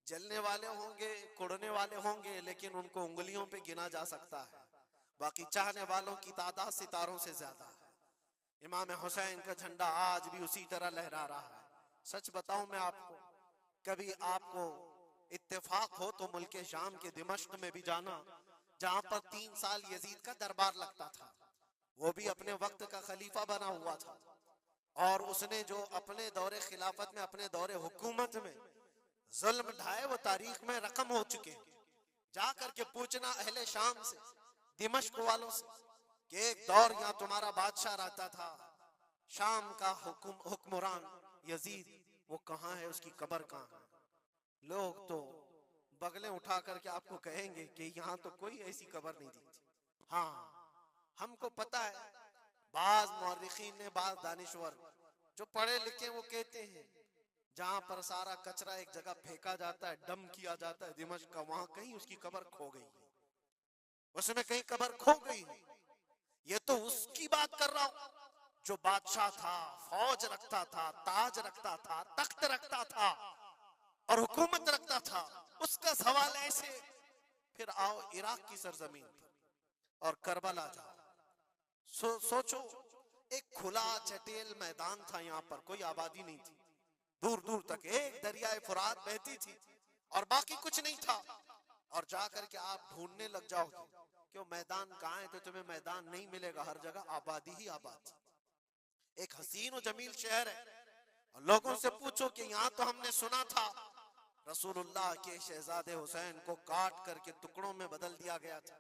जलने वाले होंगे, कुड़ने वाले होंगे, लेकिन उनको उंगलियों पे गिना जा सकता है। बाकी चाहने वालों की तादाद सितारों से ज्यादा है। इमाम हुसैन का झंडा आज भी उसी तरह लहरा रहा है। सच बताऊं मैं आपको, कभी आपको इत्तेफाक हो तो मुल्क शाम के दिमश्क में भी जाना, जहां पर 3 साल यजीद का दरबार लगता था। वो भी अपने वक्त का खलीफा बना हुआ था, और उसने जो अपने दौरे खिलाफत में, अपने दौरे हुकूमत में जुल्म ढाए वो तारीख में रकम हो चुके हैं। जा करके पूछना अहले शाम से, दिमश्क वालों से, कि एक दौर यहाँ तुम्हारा बादशाह रहता था, शाम का हुक्मरान यजीद, वो कहाँ है, उसकी कब्र कहाँ है? लोग तो बगलें उठा करके आपको कहेंगे कि यहाँ तो कोई ऐसी कब्र नहीं दिखती। हाँ, हमको पता है, बाज मुअर्रिखीन ने, बाज दानिश्वर जो पढ़े लिखे, वो कहते हैं जहां पर सारा कचरा एक जगह फेंका जाता है, डम किया जाता है दिमश्क का, वहां कहीं उसकी कब्र खो गई, उसमें कहीं कब्र खो गई। ये तो उसकी बात कर रहा हूं जो बादशाह था, फौज रखता था, ताज रखता था, तख्त रखता था और हुकूमत रखता था। उसका सवाल ऐसे। फिर आओ इराक की सरजमीन पर और करबला जाओ। सोचो, एक खुला चटेल मैदान था, यहाँ पर कोई आबादी नहीं थी, दूर दूर तक एक दरियाए फुरात बहती थी और बाकी कुछ नहीं था। और जाकर के आप ढूंढने लग जाओगे कि वो मैदान कहाँ है, तो तुम्हें मैदान नहीं मिलेगा, हर जगह आबादी ही आबादी। एक हसीन और जमील शहर है, और लोगों से पूछो कि यहाँ तो हमने सुना था रसूलुल्लाह के शहजादे हुसैन को काट करके टुकड़ों में बदल दिया गया था,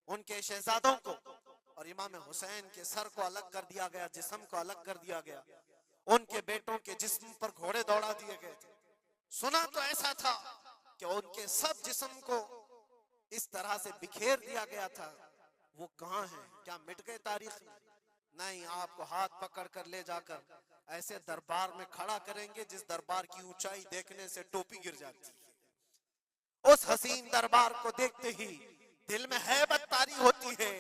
उनके शहजादों को, और इमाम हुसैन के सर को अलग कर दिया गया, जिस्म को अलग कर दिया गया, उनके बेटों के जिस्म पर घोड़े दौड़ा दिए गए थे। सुना तो ऐसा था कि उनके सब जिस्म को इस तरह से बिखेर दिया गया था। वो कहाँ है? क्या मिट गए तारीख में? नहीं, आपको हाथ पकड़ कर ले जाकर ऐसे दरबार में खड़ा करेंगे जिस दरबार की ऊंचाई देखने से टोपी गिर जाती है। उस हसीन दरबार को देखते ही दिल में हैबत तारी होती है,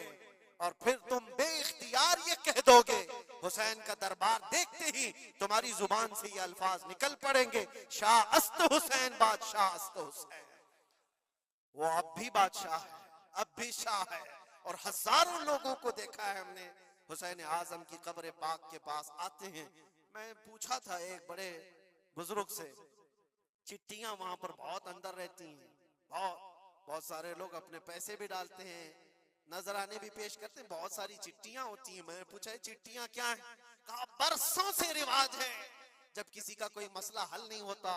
और फिर तुम बेइख्तियार ये कह दोगे, हुसैन का दरबार देखते ही तुम्हारी जुबान से ये अल्फाज निकल पड़ेंगे, शाह अस्त हुसैन, बादशाह अस्त हुसैन। वो अब भी बादशाह है, अब भी शाह है, और हजारों लोगों को देखा है हमने हुसैन आजम की कब्र पाक के पास आते हैं। मैं पूछा था एक बड़े बुजुर्ग से, चिट्ठियां वहां पर बहुत अंदर रहती हैं, बहुत सारे लोग अपने पैसे भी डालते हैं, नजराने भी पेश करते हैं, बहुत सारी चिट्ठियां होती हैं। मैंने पूछा चिट्ठियां क्या है? कहा बरसों से रिवाज है, जब किसी का कोई मसला हल नहीं होता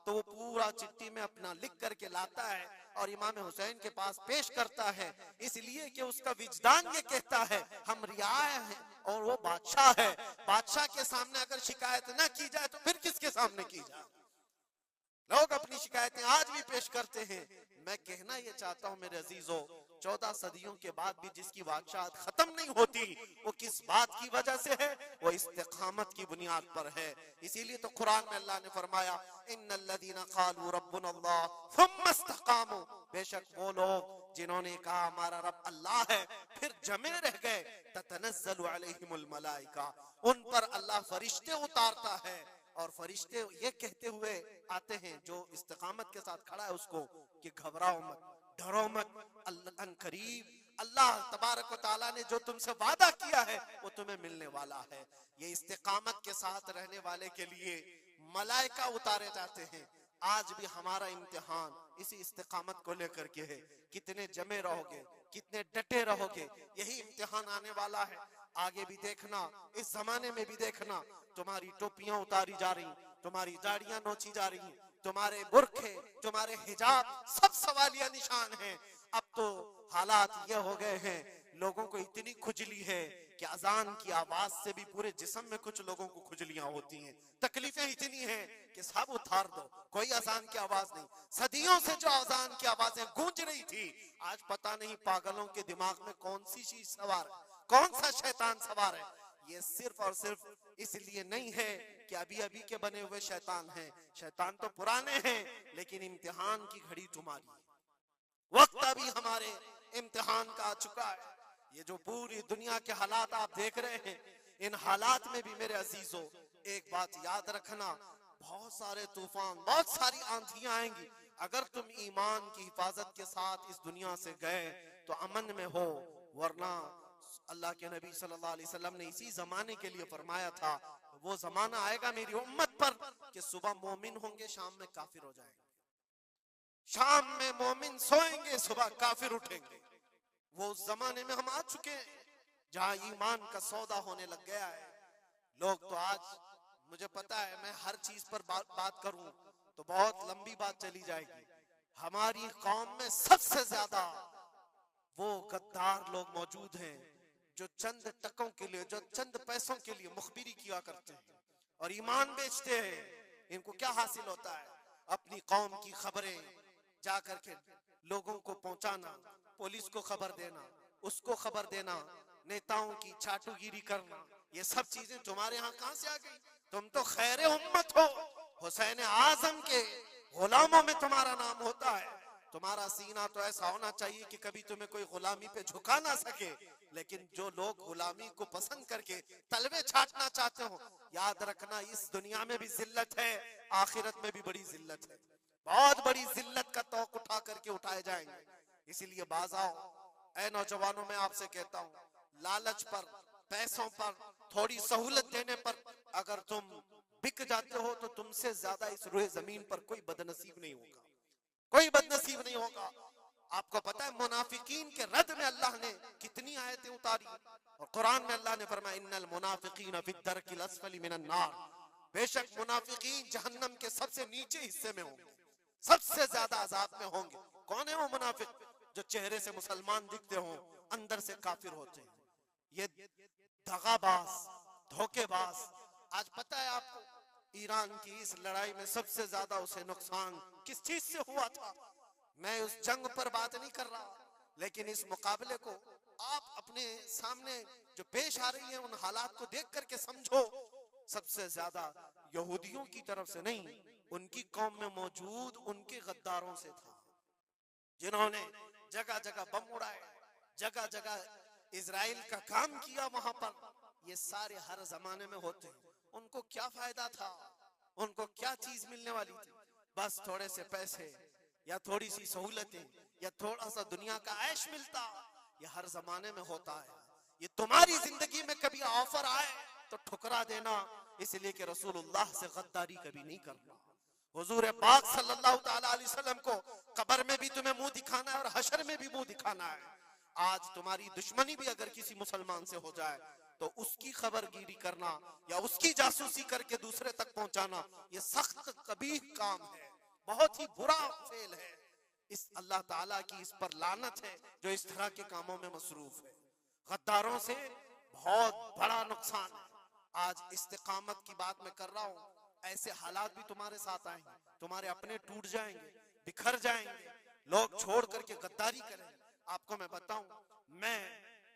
तो वो पूरा चिट्ठी में अपना लिख करके लाता है और इमाम हुसैन के पास पेश करता है, इसलिए कि उसका विजदान ये कहता है हम रियाया हैं और वो बादशाह है। बादशाह के सामने अगर शिकायत न की जाए तो फिर किसके सामने की जाए? लोग अपनी शिकायतें आज भी पेश करते हैं। मैं कहना ये चाहता हूं मेरे अजीजों, 14 सदियों के बाद भी जिसकी बादशाहत खत्म नहीं होती, वो किस बात की वजह से है? वो इस्तिकामत की बुनियाद पर है। इसीलिए तो कुरान में अल्लाह ने फरमाया, इन्नल्लज़ीना क़ालू रब्बुनल्लाह सुम्मा इस्तक़ामू, बेशक वो लोग जिन्होंने कहा हमारा रब अल्लाह है, फिर जमे रह गए, ततनज़्ज़लु अलैहिमुल मलाइका, उन पर अल्लाह फरिश्ते उतारता है, और फरिश्ते ये कहते हुए आते हैं जो इस्तिकामत के साथ खड़ा है उसको, कि घबराओ मत, डरो मत, अन करीब अल्लाह तबारक व तआला ने जो तुमसे वादा किया है वो तुम्हें मिलने वाला है। ये इस्तिकामत के साथ रहने वाले के लिए मलाइका उतारे जाते हैं। आज भी हमारा इम्तिहान इसी इस्तिकामत को लेकर के है, कितने जमे रहोगे, कितने डटे रहोगे, यही इम्तिहान आने वाला है। आगे भी देखना, इस जमाने में भी देखना, तुम्हारी टोपियां उतारी जा रही, तुम्हारी दाढ़ियां नोची जा रही, तुम्हारे बुरखे, तुम्हारे हिजाब सब सवालिया निशान हैं। अब तो हालात ये हो गए हैं, लोगों को इतनी खुजली है कि अजान की आवाज से भी पूरे जिस्म में कुछ लोगों को खुजलियां होती हैं। तकलीफें इतनी हैं कि सब उतार दो, कोई अजान की आवाज नहीं। सदियों से जो अजान की आवाजें गूंज रही थी, आज पता नहीं पागलों के दिमाग में कौन सी चीज सवार है, कौन सा शैतान सवार है। ये सिर्फ और सिर्फ इसलिए नहीं है कि अभी अभी के बने हुए शैतान हैं, शैतान तो पुराने हैं, लेकिन इम्तिहान की घड़ी तुम्हारी, वक्त अभी हमारे इम्तिहान का आ चुका है। ये जो पूरी दुनिया के हालात आप देख रहे हैं, इन हालात में भी मेरे अजीजों एक बात याद रखना, बहुत सारे तूफान, बहुत सारी आंधियां आएंगी। अगर तुम ईमान की हिफाजत के साथ इस दुनिया से गए तो अमन में हो, वरना अल्लाह के नबी सल्लल्लाहु अलैहि वसल्लम ने इसी जमाने के लिए फरमाया था, वो जमाना आएगा मेरी उम्मत पर कि सुबह मोमिन होंगे, शाम में काफिर हो जाएंगे, शाम में मोमिन सोएंगे, सुबह काफिर उठेंगे। वो उस जमाने में हम आ चुके हैं। जहां ईमान का सौदा होने लग गया है। लोग तो आज, मुझे पता है मैं हर चीज पर बात करूं तो बहुत लंबी बात चली जाएगी। हमारी कौम में सबसे ज्यादा वो गद्दार लोग मौजूद हैं जो चंद टकों के लिए, जो चंद पैसों के लिए मुखबिरी किया करते हैं और ईमान बेचते हैं। इनको क्या हासिल होता है? अपनी कौम की खबरें जाकर के लोगों को पहुंचाना, पुलिस को खबर देना, उसको खबर देना, नेताओं की चाटुगिरी करना। ये सब चीजें तुम्हारे यहाँ कहां से आ गई? तुम तो खैर उम्मत हो, हुसैन आजम के गुलामों में तुम्हारा नाम होता है। तुम्हारा सीना तो ऐसा होना चाहिए कि कभी तुम्हें कोई गुलामी पे झुका ना सके। लेकिन जो लोग गुलामी को पसंद करके तलवे छाटना चाहते हो, याद रखना इस दुनिया में भी जिल्लत है, आखिरत में भी बड़ी जिल्लत है। बहुत बड़ी जिल्लत का तौक उठा करके उठाए जाएंगे। इसीलिए बाज आओ ऐ नौजवानों, मैं आपसे कहता हूँ, लालच पर, पैसों पर, थोड़ी सहूलत देने पर अगर तुम बिक जाते हो तो तुमसे ज्यादा इस रुए जमीन पर कोई बदनसीब नहीं होगा, कोई बदनसीब नहीं होगा। आपको पता है मुनाफिकीन के रद में अल्लाह ने कितनी आयतें उतारी, और कुरान में अल्लाह ने फरमाया इन्नल मुनाफिकीन फी दरकिल अस्फली मिनन नार, बेशक मुनाफिकीन जहन्नम के सबसे नीचे हिस्से में होंगे, सबसे ज्यादा अजाब में होंगे। कौन है वो मुनाफिक? जो चेहरे से मुसलमान दिखते हो, अंदर से काफिर होते हैं। ये दगाबाज, धोखेबाज। आज पता है आपको ईरान की इस लड़ाई में सबसे ज्यादा उसे नुकसान किस चीज से हुआ था? मैं उस जंग पर बात नहीं कर रहा, लेकिन इस मुकाबले को आप अपने सामने जो पेश आ रही है उन हालात को देख करके समझो। सबसे ज्यादा यहूदियों की तरफ से नहीं, उनकी कौम में मौजूद उनके गद्दारों से था, जिन्होंने जगह जगह बम उड़ाए, जगह जगह इजराइल का काम किया वहां पर। ये सारे हर जमाने में होते हैं। उनको क्या फायदा था? उनको क्या चीज मिलने वाली थी? बस थोड़े से पैसे या थोड़ी सी सहूलतें या थोड़ा सा दुनिया का ऐश मिलता। ये हर जमाने में होता है। ये तुम्हारी जिंदगी में कभी ऑफर आए तो ठुकरा देना, इसलिए कि रसूलुल्लाह से गद्दारी कभी नहीं करना। हुजूर पाक सल्लल्लाहु ताला अलैहि वसल्लम को कब्र में भी तुम्हें मुंह दिखाना है और हशर में भी मुंह दिखाना है। आज तुम्हारी दुश्मनी भी अगर किसी मुसलमान से हो जाए तो उसकी खबरगिरी करना या उसकी जासूसी करके दूसरे तक पहुंचाना, ये सख्त कबीह काम है, बहुत ही बुरा फेल है। इस अल्लाह ताला की इस पर लानत है जो इस तरह के कामों में मसरूफ है। गद्दारों से बहुत बड़ा नुकसान है। आज इस्तिकामत की बात मैं कर रहा हूँ, ऐसे हालात भी तुम्हारे साथ आएंगे, तुम्हारे अपने टूट जाएंगे, बिखर जाएंगे, लोग छोड़ करके गद्दारी करेंगे। आपको मैं बताऊं, मैं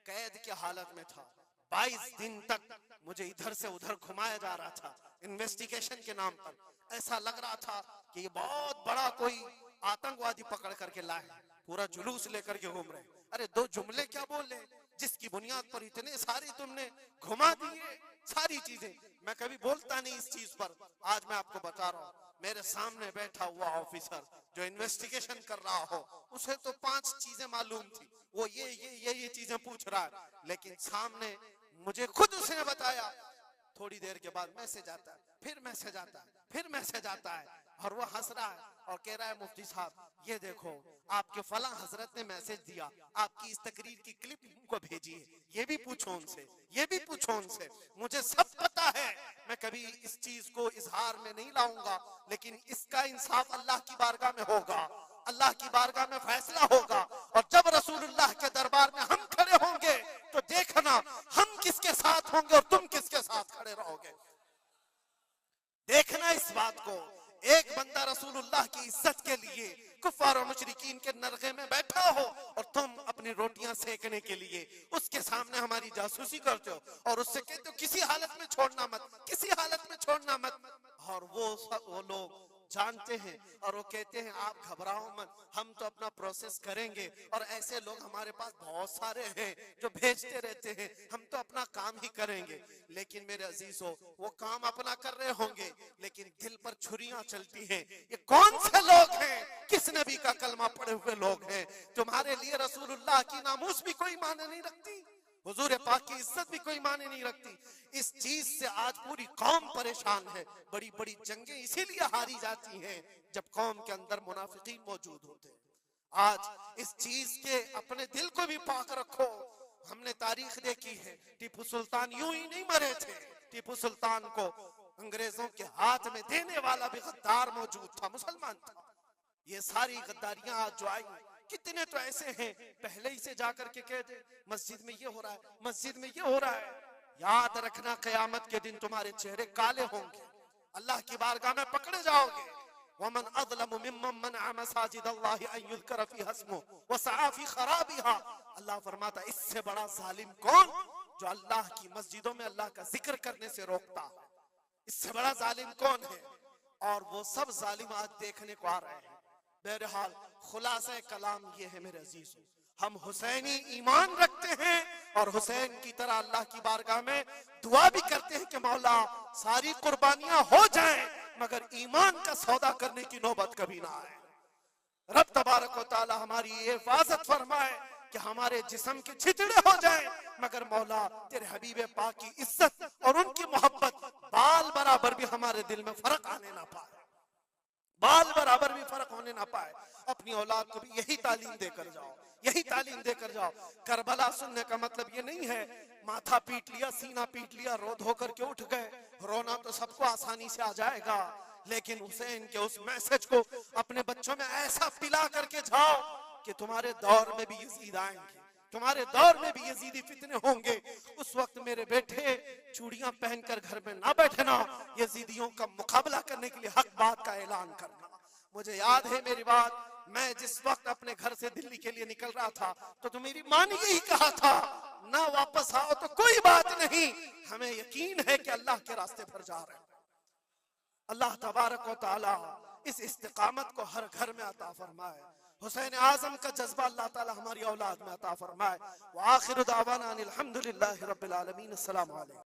कैद की हालत में था, 22 दिन तक मुझे इधर से उधर घुमाया जा रहा था इन्वेस्टिगेशन के नाम पर। ऐसा लग रहा था कि ये बहुत बड़ा कोई आतंकवादी पकड़ करके लाए, पूरा जुलूस लेकर के घूम रहे। अरे दो जुमले क्या बोले जिसकी बुनियाद पर इतने सारे तुमने घुमा दिए सारी चीजें। मैं कभी बोलता नहीं इस चीज पर, आज मैं आपको बता रहा हूँ। मेरे सामने बैठा हुआ ऑफिसर जो इन्वेस्टिगेशन कर रहा हो, उसे तो 5 चीजें मालूम थी, वो ये चीजें पूछ रहा है, लेकिन सामने मुझे खुद उसने बताया। थोड़ी देर के बाद मैसेज आता है, फिर मैसेज आता है, फिर मैसेज आता है, और वो हंस रहा है और कह रहा है मुफ्ती साहब ये देखो आपके फला हजरत ने मैसेज दिया, आपकी इस तकरीर की क्लिप उनको भेजिए, ये भी पूछो उनसे, ये भी पूछो उनसे। मुझे सब पता है, मैं कभी इस चीज को इजहार में नहीं लाऊंगा, लेकिन इसका इंसाफ अल्लाह की बारगाह में होगा, अल्लाह की बारगाह में फैसला होगा। और जब रसूलुल्लाह के दरबार में हम खड़े होंगे तो देखना हम किसके साथ होंगे और तुम किसके साथ खड़े रहोगे। देखना इस बात को। एक बंदा रसूलुल्लाह की इज्जत के लिए कुफार और मुशरिकीन के नरगे में बैठा हो और तुम अपनी रोटियां सेकने के लिए उसके सामने हमारी जासूसी करते हो और उससे कहते हो किसी हालत में छोड़ना मत, किसी हालत में छोड़ना मत। और वो लोग जानते हैं और वो कहते हैं आप घबराओ मत, हम तो अपना प्रोसेस करेंगे। और ऐसे लोग हमारे पास बहुत सारे हैं जो भेजते रहते हैं, हम तो अपना काम ही करेंगे। लेकिन मेरे अजीजों, वो काम अपना कर रहे होंगे लेकिन दिल पर छुरियां चलती हैं। ये कौन से लोग हैं? किस नबी का कलमा पढ़े हुए लोग हैं? तुम्हारे लिए रसूलुल्लाह की नामूस भी कोई माने नहीं रखती, हुजूर पाक की इज्जत भी कोई माने नहीं रखती। इस चीज से आज पूरी कौम परेशान है। बड़ी बड़ी जंगें इसीलिए हारी जाती हैं जब कौम के अंदर मुनाफिकीन मौजूद होते हैं। आज इस चीज के अपने दिल को भी पाक रखो। हमने तारीख देखी है, टीपू सुल्तान यूं ही नहीं मरे थे। टीपू सुल्तान को अंग्रेजों के हाथ में देने वाला भी गद्दार मौजूद था, मुसलमान था। ये सारी गद्दारियां आज जो आई, कितने तो ऐसे हैं पहले ही से जाकर के कह दे मस्जिद में ये हो रहा है, मस्जिद में ये हो रहा है। याद रखना क़यामत के दिन तुम्हारे चेहरे काले होंगे, अल्लाह की बारगाह में पकड़े जाओगे। वमन अज़लमु मिम्मन मनअ मसाजिदल्लाहि अन युज़करा फ़ीहा इस्मुहु व सआ फ़ी ख़राबिहा। अल्लाह फरमाता इससे बड़ा जालिम कौन, जो अल्लाह की मस्जिदों में अल्लाह का जिक्र करने से रोकता है। इससे बड़ा जालिम कौन है? और वो सब जालिम आज देखने को आ रहे हैं। बहरहाल खुलासा कलाम ये है मेरे अजीजों, हम हुसैनी ईमान रखते हैं और हुसैन की तरह अल्लाह की बारगाह में दुआ भी करते हैं कि मौला सारी कुर्बानियां हो जाएं मगर ईमान का सौदा करने की नौबत कभी ना आए। रब तबारक व तआला हमारी ये हिफाजत फरमाए कि हमारे जिस्म के छितड़े हो जाएं मगर मौला तेरे हबीब पाक की इज्जत और उनकी मोहब्बत बाल बराबर भी हमारे दिल में फर्क आने ना पाए, बाल बराबर भी फर्क होने ना पाए। अपनी औलाद को भी यही तालीम देकर जाओ, यही तालीम देकर जाओ। करबला सुनने का मतलब ये नहीं है माथा पीट लिया, सीना पीट लिया, रो धो करके उठ गए। रोना तो सबको आसानी से आ जाएगा, लेकिन हुसैन के उस मैसेज को अपने बच्चों में ऐसा पिला करके जाओ कि तुम्हारे दौर में भी यजीद आएंगे, तुम्हारे दौर में भी यजीदी फितने होंगे। उस वक्त मेरे बेटे चूड़ियां पहनकर घर में ना बैठना, यजीदियों का मुकाबला करने के लिए हक बात का ऐलान करना। मुझे याद है मेरी बात, मैं जिस वक्त अपने घर से दिल्ली के लिए निकल रहा था तो मेरी माँ ने यही कहा था, ना वापस आओ तो कोई बात नहीं, हमें यकीन है कि अल्लाह के रास्ते पर जा रहे हैं। अल्लाह तबारक व तआला इस इस्तिकामत को हर घर में अता फरमाए। हुसैन आजम का जज्बा अल्लाह ताला हमारी औलाद में अता फरमाए। व आखिर दावाना अनिल हम्दुलिल्लाहि रब्बिल आलमीन। अस्सलामु अलैकुम।